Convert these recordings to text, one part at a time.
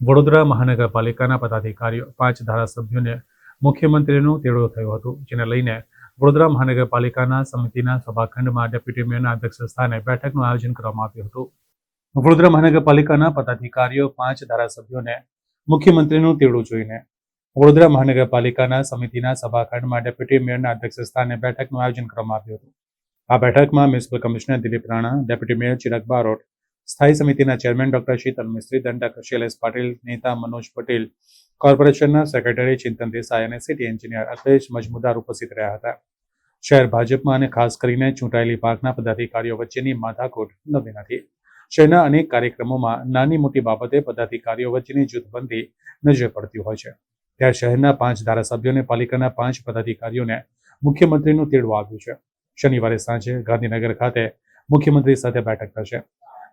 વડોદરા મહાનગરપાલિકાના પદાધિકારીઓ 5 ધારાસભ્યોને મુખ્યમંત્રીનું તેડો થયો હતો, જેને લઈને વડોદરા મહાનગરપાલિકાના સમિતિના સભાખંડમાં ડેપ્યુટી મેયરના અધ્યક્ષસ્થાને બેઠકનું આયોજન કરવામાં આવ્યું હતું. વડોદરા મહાનગરપાલિકાના પદાધિકારીઓ 5 ધારાસભ્યોને મુખ્યમંત્રીનું તેડું જોઈને વડોદરા મહાનગરપાલિકાના સમિતિના સભાખંડમાં ડેપ્યુટી મેયરના અધ્યક્ષસ્થાને બેઠકનું આયોજન કરવામાં આવ્યું હતું. આ બેઠકમાં municipal commissioner Dilip Rana, deputy mayor Chirag Barot, સ્થાયી સમિતિના ચેરમેન ડોક્ટર શીતલ મિસ્ત્રી, દંડક શૈલેષ પાટીલ, નેતા મનોજ પટેલ, કોર્પોરેશનના સેક્રેટરી ચિંતન દેસાઈ અને સિટી એન્જિનિયર અલ્પેશ મજમુદાર ઉપસ્થિત રહ્યા હતા. શહેર ભાજપમાં અને ખાસ કરીને ચૂંટાયેલી ભાગના પદાધિકારીઓ વચ્ચેની માથાકૂટ નવી નથી. શહેરના અનેક કાર્યક્રમોમાં નાની મોટી બાબતે પદાધિકારીઓ વચ્ચેની જૂથબંધી નજરે પડતી હોય છે. ત્યારે શહેરના 5 ધારાસભ્યોને પાલિકાના 5 પદાધિકારીઓને મુખ્યમંત્રીનું તેડું આવ્યું છે. શનિવારે સાંજે ગાંધીનગર ખાતે મુખ્યમંત્રી સાથે બેઠક થશે.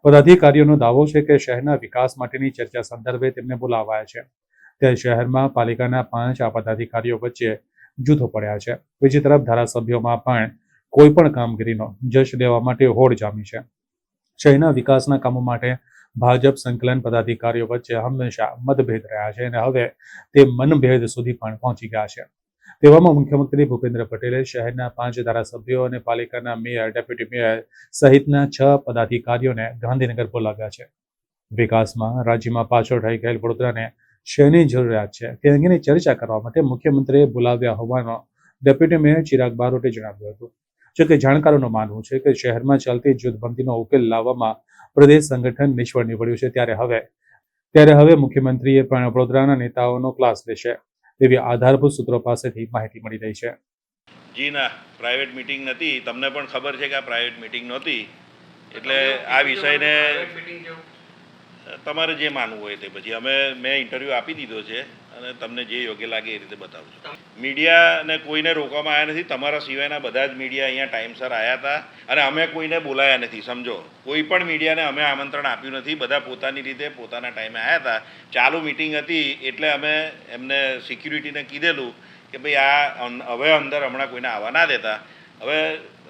પદાધિકારીઓનો દાવો છે કે શહેરના વિકાસ માટેની ચર્ચા સંદર્ભે તેમને બોલાવાયા છે. ત્યારે શહેરમાં પાલિકાના 5 પદાધિકારીઓ વચ્ચે જૂથો પડ્યા છે. બીજી તરફ ધારાસભ્યોમાં પણ કોઈ પણ કામગીરીનો જશ લેવા માટે હોડ જામી છે. શહેરના વિકાસના કામો માટે ભાજપ સંકલન પદાધિકારીઓ વચ્ચે હંમેશા મતભેદ રહ્યા છે અને હવે તે મનભેદ સુધી પણ પહોંચી ગયા છે. તેવામાં મુખ્યમંત્રી ભૂપેન્દ્ર પટેલે શહેરના 5 ધારાસભ્યો અને પાલિકાના મેયર, ડેપ્યુટી મેયર સહિતના 6 પદાધિકારીઓને ગાંધીનગર બોલાવ્યા છે. વિકાસમાં રાજ્યમાં પાછળ રહી ગયેલ વડોદરાને શહેરની જરૂરિયાત છે તે અંગેની ચર્ચા કરવા માટે મુખ્યમંત્રીએ બોલાવ્યા હોવાનો ડેપ્યુટી મેયર ચિરાગ બારોટે જણાવ્યું હતું. જોકે જાણકારોનું માનવું છે કે શહેરમાં ચાલતી જૂથબંધીનો ઉકેલ લાવવામાં પ્રદેશ સંગઠન નિષ્ફળ નીવડ્યું છે. ત્યારે હવે મુખ્યમંત્રીએ પણ વડોદરાના નેતાઓનો ક્લાસ લેશે તેવી આધારભૂત સૂત્રો પાસેથી માહિતી મળી રહી છે. જી ના, પ્રાઇવેટ મિટિંગ નથી. તમને પણ ખબર છે કે આ પ્રાઇવેટ મિટિંગ નહોતી. એટલે આ વિષયને તમારે જે માનવું હોય તે પછી મેં ઇન્ટરવ્યૂ આપી દીધો છે અને તમને જે યોગ્ય લાગે એ રીતે બતાવજો. મીડિયાને કોઈને રોકવામાં આવ્યા નથી. તમારા સિવાયના બધા જ મીડિયા અહીંયા ટાઈમસર આવ્યા હતા અને અમે કોઈને બોલાયા નથી. સમજો, કોઈ પણ મીડિયાને અમે આમંત્રણ આપ્યું નથી. બધા પોતાની રીતે પોતાના ટાઈમે આવ્યા હતા. ચાલુ મિટિંગ હતી એટલે અમે એમને સિક્યુરિટીને કીધેલું કે ભાઈ આ હવે અંદર હમણાં કોઈને આવવા ના દેતા. હવે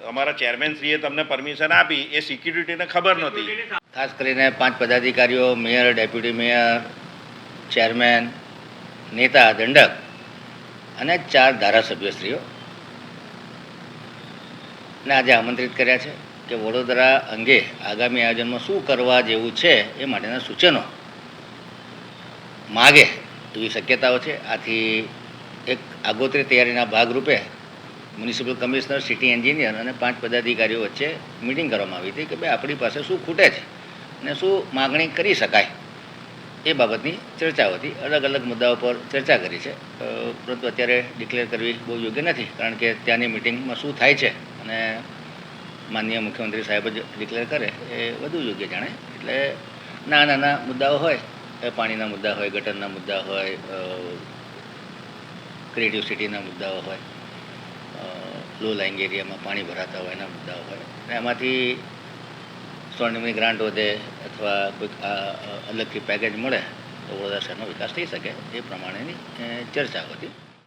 અમારા ચેરમેનશ્રીએ તમને પરમિશન આપી એ સિક્યુરિટીને ખબર નહોતી. ખાસ કરીને 5 પદાધિકારીઓ, મેયર, ડેપ્યુટી મેયર, ચેરમેન, નેતા, દંડક અને 4 ધારાસભ્યશ્રીઓ ને આજે આમંત્રિત કર્યા છે કે વડોદરા અંગે આગામી આયોજનમાં શું કરવા જેવું છે એ માટેના સૂચનો માગે એવી શક્યતાઓ છે. આથી એક આગોતરી તૈયારીના ભાગરૂપે મ્યુનિસિપલ કમિશનર, સિટી એન્જિનિયર અને 5 પદાધિકારીઓ વચ્ચે મિટિંગ કરવામાં આવી હતી કે ભાઈ આપણી પાસે શું ખૂટે છે અને શું માગણી કરી શકાય એ બાબતની ચર્ચાઓ હતી. અલગ અલગ મુદ્દાઓ પર ચર્ચા કરી છે, પરંતુ અત્યારે ડિક્લેર કરવી બહુ યોગ્ય નથી, કારણ કે ત્યાંની મિટિંગમાં શું થાય છે અને માનનીય મુખ્યમંત્રી સાહેબ જ ડિક્લેર કરે એ વધુ યોગ્ય જાણે. એટલે નાના મુદ્દાઓ હોય, પાણીના મુદ્દા હોય, ગટરના મુદ્દા હોય, ક્રિએટિવ સિટીના મુદ્દાઓ હોય, લો લાઇંગ એરિયામાં પાણી ભરાતા હોય એના મુદ્દાઓ હોય, અને એમાંથી સ્વર્ણિમની ગ્રાન્ટ વધે અથવા કોઈક અલગથી પેકેજ મળે તો વડોદરા શહેરનો વિકાસ થઈ શકે એ પ્રમાણેની ચર્ચાઓ હતી.